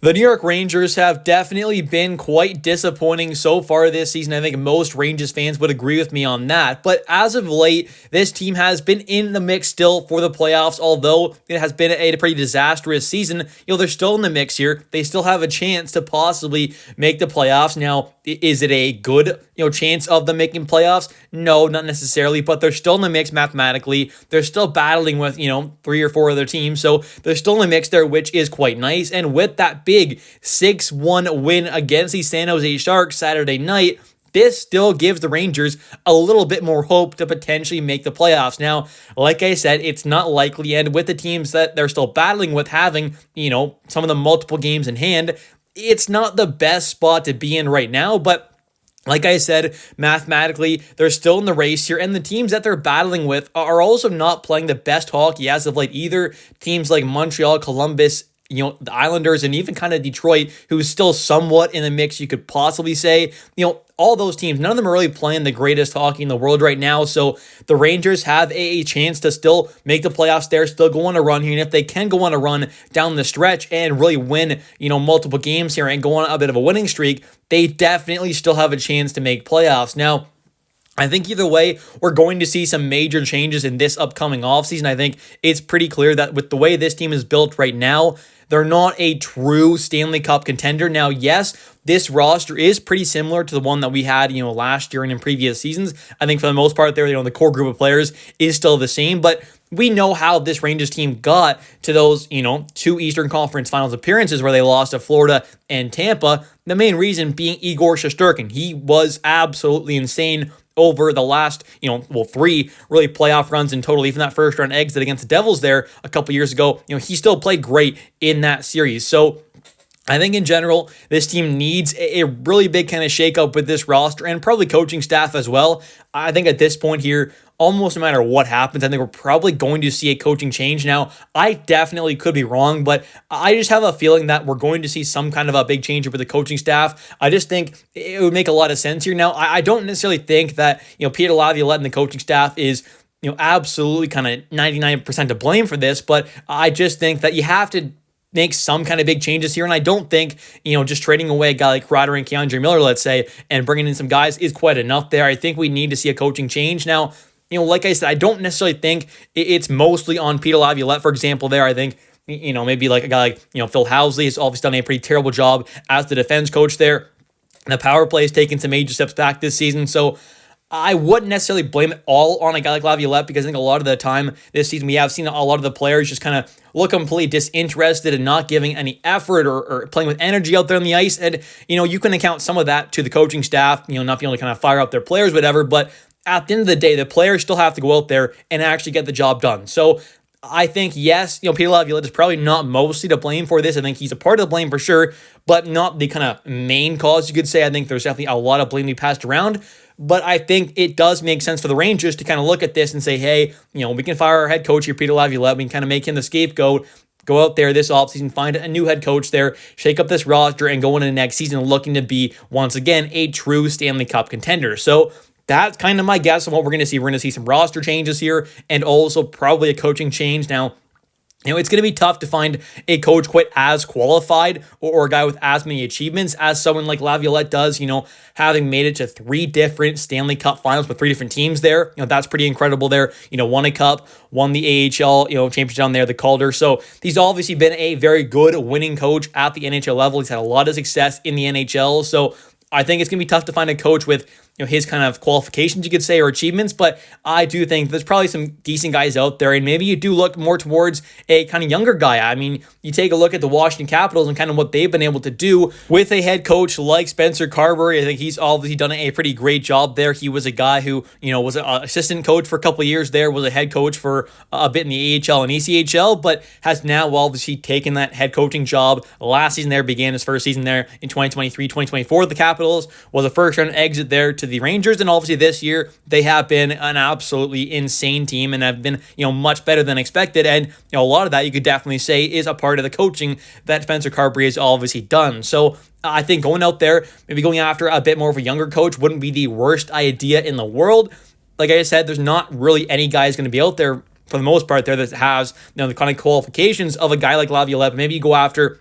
The New York Rangers have definitely been quite disappointing so far this season. I think most Rangers fans would agree with me on that. But as of late, this team has been in the mix still for the playoffs, although it has been a pretty disastrous season. They're still in the mix here. They still have a chance to possibly make the playoffs. Now, is it a good, chance of them making playoffs? No, not necessarily, but they're still in the mix mathematically. They're still battling with, three or four other teams. So they're still in the mix there, which is quite nice. And with that big 6-1 win against the San Jose Sharks Saturday night, this still gives the Rangers a little bit more hope to potentially make the playoffs. Now, like I said, it's not likely, and with the teams that they're still battling with having, some of the multiple games in hand, it's not the best spot to be in right now, but like I said, mathematically, they're still in the race here, and the teams that they're battling with are also not playing the best hockey as of late either. Teams like Montreal, Columbus, the Islanders, and even kind of Detroit, who's still somewhat in the mix, you could possibly say. All those teams, none of them are really playing the greatest hockey in the world right now. So the Rangers have a chance to still make the playoffs there, still go on a run here. And if they can go on a run down the stretch and really win, multiple games here and go on a bit of a winning streak, they definitely still have a chance to make playoffs. Now, I think either way, we're going to see some major changes in this upcoming offseason. I think it's pretty clear that with the way this team is built right now, they're not a true Stanley Cup contender. Now, yes, this roster is pretty similar to the one that we had, last year and in previous seasons. I think for the most part there, the core group of players is still the same, but we know how this Rangers team got to those, two Eastern Conference Finals appearances where they lost to Florida and Tampa. The main reason being Igor Shesterkin. He was absolutely insane over the last, three really playoff runs in total. Even that first round exit against the Devils there a couple years ago, he still played great in that series. So I think in general, this team needs a really big kind of shakeup with this roster and probably coaching staff as well. I think at this point here, almost no matter what happens, I think we're probably going to see a coaching change. Now, I definitely could be wrong, but I just have a feeling that we're going to see some kind of a big change with the coaching staff. I just think it would make a lot of sense here. Now, I don't necessarily think that, Peter Laviolette and the coaching staff is absolutely kind of 99% to blame for this, but I just think that you have to make some kind of big changes here. And I don't think, just trading away a guy like Crowder and Keandre Miller, let's say, and bringing in some guys is quite enough there. I think we need to see a coaching change. Now, like I said, I don't necessarily think it's mostly on Peter Laviolette, for example, there. I think, maybe like a guy like, Phil Housley has obviously done a pretty terrible job as the defense coach there. The power play has taken some major steps back this season. So I wouldn't necessarily blame it all on a guy like Laviolette, because I think a lot of the time this season we have seen a lot of the players just kind of look completely disinterested and not giving any effort or playing with energy out there on the ice. And, you can account some of that to the coaching staff, not being able to kind of fire up their players, whatever. But at the end of the day, the players still have to go out there and actually get the job done. So I think, yes, Peter Laviolette is probably not mostly to blame for this. I think he's a part of the blame for sure, but not the kind of main cause, you could say. I think there's definitely a lot of blame to be passed around. But I think it does make sense for the Rangers to kind of look at this and say, hey, we can fire our head coach here, Peter Laviolette. We can kind of make him the scapegoat. Go out there this offseason, find a new head coach there, shake up this roster, and go into the next season looking to be, once again, a true Stanley Cup contender. So that's kind of my guess on what we're going to see. We're going to see some roster changes here and also probably a coaching change. Now, it's going to be tough to find a coach quite as qualified or a guy with as many achievements as someone like Laviolette does, having made it to 3 different Stanley Cup finals with 3 different teams there. That's pretty incredible there. Won a cup, won the AHL, championship down there, the Calder. So he's obviously been a very good winning coach at the NHL level. He's had a lot of success in the NHL. So I think it's going to be tough to find a coach with his kind of qualifications, you could say, or achievements, but I do think there's probably some decent guys out there, and maybe you do look more towards a kind of younger guy. I mean, you take a look at the Washington Capitals and kind of what they've been able to do with a head coach like Spencer Carberry. I think he's obviously done a pretty great job there. He was a guy who, was an assistant coach for a couple of years there, was a head coach for a bit in the AHL and ECHL, but has now obviously taken that head coaching job. Last season there, began his first season there in 2023-2024 with the Capitals, was a first-round exit there to the Rangers, and obviously this year they have been an absolutely insane team and have been much better than expected. And a lot of that you could definitely say is a part of the coaching that Spencer Carberry has obviously done. So I think going out there, maybe going after a bit more of a younger coach wouldn't be the worst idea in the world. Like I said, there's not really any guys going to be out there for the most part there that has the kind of qualifications of a guy like Laviolette. But maybe you go after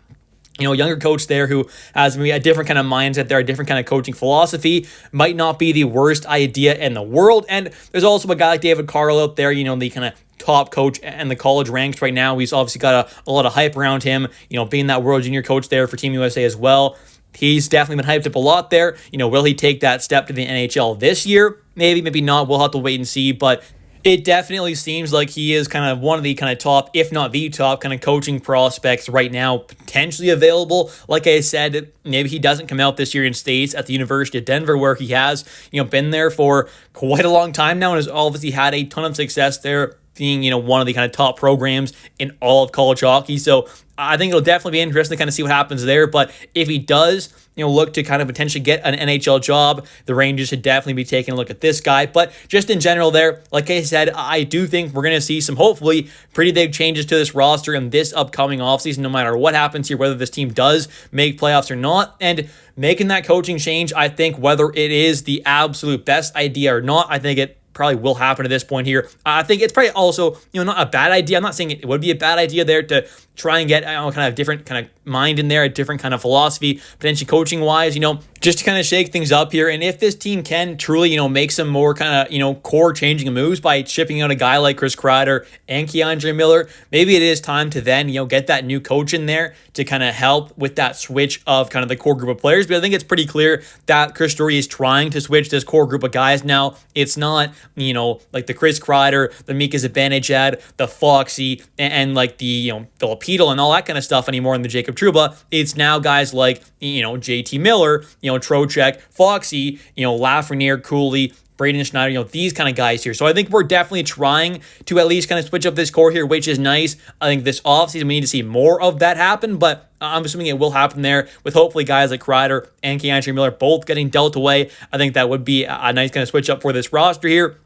younger coach there who has maybe a different kind of mindset there, a different kind of coaching philosophy might not be the worst idea in the world. And there's also a guy like David Carl out there, the kind of top coach and the college ranks right now. He's obviously got a lot of hype around him, being that world junior coach there for Team USA as well. He's definitely been hyped up a lot there. Will he take that step to the NHL this year? Maybe, maybe not. We'll have to wait and see, but it definitely seems like he is kind of one of the kind of top, if not the top, kind of coaching prospects right now, potentially available. Like I said, maybe he doesn't come out this year and stays at the University of Denver, where he has, been there for quite a long time now and has obviously had a ton of success there, being, one of the kind of top programs in all of college hockey. So I think it'll definitely be interesting to kind of see what happens there. But if he does, look to kind of potentially get an NHL job, the Rangers should definitely be taking a look at this guy. But just in general there, like I said, I do think we're going to see some hopefully pretty big changes to this roster in this upcoming offseason, no matter what happens here, whether this team does make playoffs or not. And making that coaching change, I think whether it is the absolute best idea or not, I think it probably will happen at this point here. I think it's probably also, not a bad idea. I'm not saying it would be a bad idea there to try and get kind of different kind of mind in there, a different kind of philosophy, potentially coaching wise, just to kind of shake things up here. And if this team can truly, make some more kind of, core changing moves by shipping out a guy like Chris Kreider and Keandre Miller, maybe it is time to then, get that new coach in there to kind of help with that switch of kind of the core group of players. But I think it's pretty clear that Chris Drury is trying to switch this core group of guys now. It's not, like the Chris Kreider, the Mika Zibanejad, the Foxy, and like the, Filipino and all that kind of stuff anymore in the Jacob Trouba. It's now guys like, JT Miller, Trocheck, Foxy, Lafreniere, Cooley, Braden Schneider, these kind of guys here. So I think we're definitely trying to at least kind of switch up this core here, which is nice. I think this offseason we need to see more of that happen, but I'm assuming it will happen there with hopefully guys like Kreider and Keandre Miller both getting dealt away. I think that would be a nice kind of switch up for this roster here.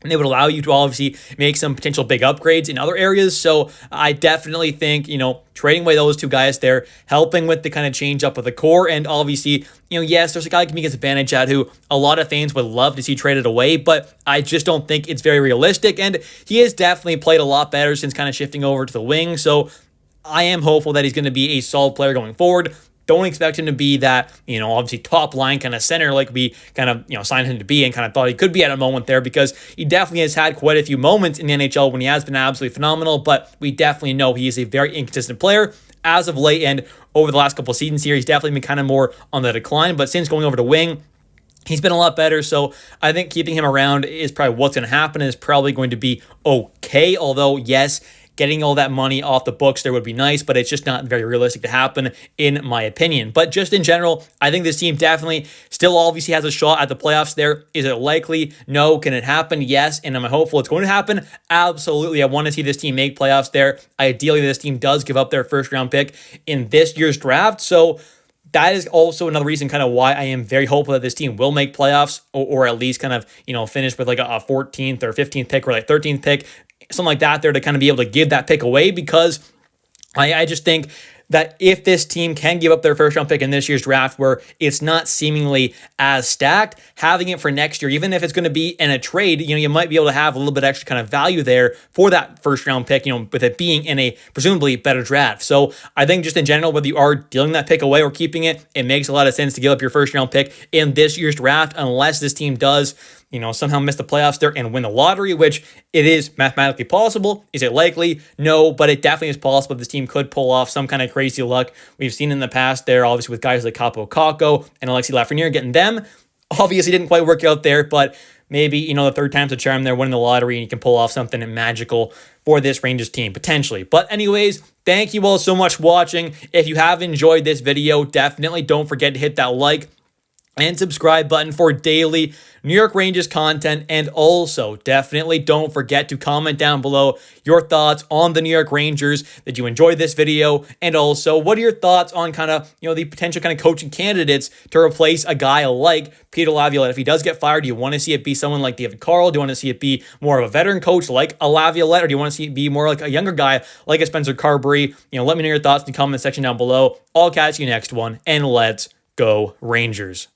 And it would allow you to obviously make some potential big upgrades in other areas. So I definitely think, trading away those two guys there, helping with the kind of change up of the core. And obviously, yes, there's a guy like Mika Zibanejad who a lot of fans would love to see traded away, but I just don't think it's very realistic. And he has definitely played a lot better since kind of shifting over to the wing. So I am hopeful that he's going to be a solid player going forward. Don't expect him to be that, obviously top line kind of center like we kind of, signed him to be and kind of thought he could be at a moment there, because he definitely has had quite a few moments in the NHL when he has been absolutely phenomenal, but we definitely know he is a very inconsistent player as of late, and over the last couple of seasons here, he's definitely been kind of more on the decline, but since going over to wing, he's been a lot better. So I think keeping him around is probably what's going to happen, and is probably going to be okay, although yes, getting all that money off the books there would be nice, but it's just not very realistic to happen, in my opinion. But just in general, I think this team definitely still obviously has a shot at the playoffs there. Is it likely? No. Can it happen? Yes. And am I hopeful it's going to happen? Absolutely. I want to see this team make playoffs there. Ideally, this team does give up their first round pick in this year's draft. So that is also another reason kind of why I am very hopeful that this team will make playoffs, or at least kind of, finish with like a 14th or 15th pick or like 13th pick, something like that there, to kind of be able to give that pick away, because I just think that if this team can give up their first round pick in this year's draft, where it's not seemingly as stacked, having it for next year, even if it's going to be in a trade, you might be able to have a little bit extra kind of value there for that first round pick, with it being in a presumably better draft. So I think just in general, whether you are dealing that pick away or keeping it, it makes a lot of sense to give up your first round pick in this year's draft, unless this team does somehow miss the playoffs there and win the lottery, which it is mathematically possible. Is it likely? No, but it definitely is possible this team could pull off some kind of crazy luck. We've seen in the past there, obviously with guys like Capo Caco and Alexis Lafreniere, getting them. Obviously didn't quite work out there, but maybe, the third time's a charm there, winning the lottery, and you can pull off something magical for this Rangers team, potentially. But anyways, thank you all so much for watching. If you have enjoyed this video, definitely don't forget to hit that like and subscribe button for daily New York Rangers content. And also definitely don't forget to comment down below your thoughts on the New York Rangers. Did you enjoy this video? And also, what are your thoughts on kind of, the potential kind of coaching candidates to replace a guy like Peter Laviolette? If he does get fired, do you want to see it be someone like David Carl? Do you want to see it be more of a veteran coach like a Laviolette? Or do you want to see it be more like a younger guy like a Spencer Carberry? Let me know your thoughts in the comment section down below. I'll catch you next one, and let's go Rangers.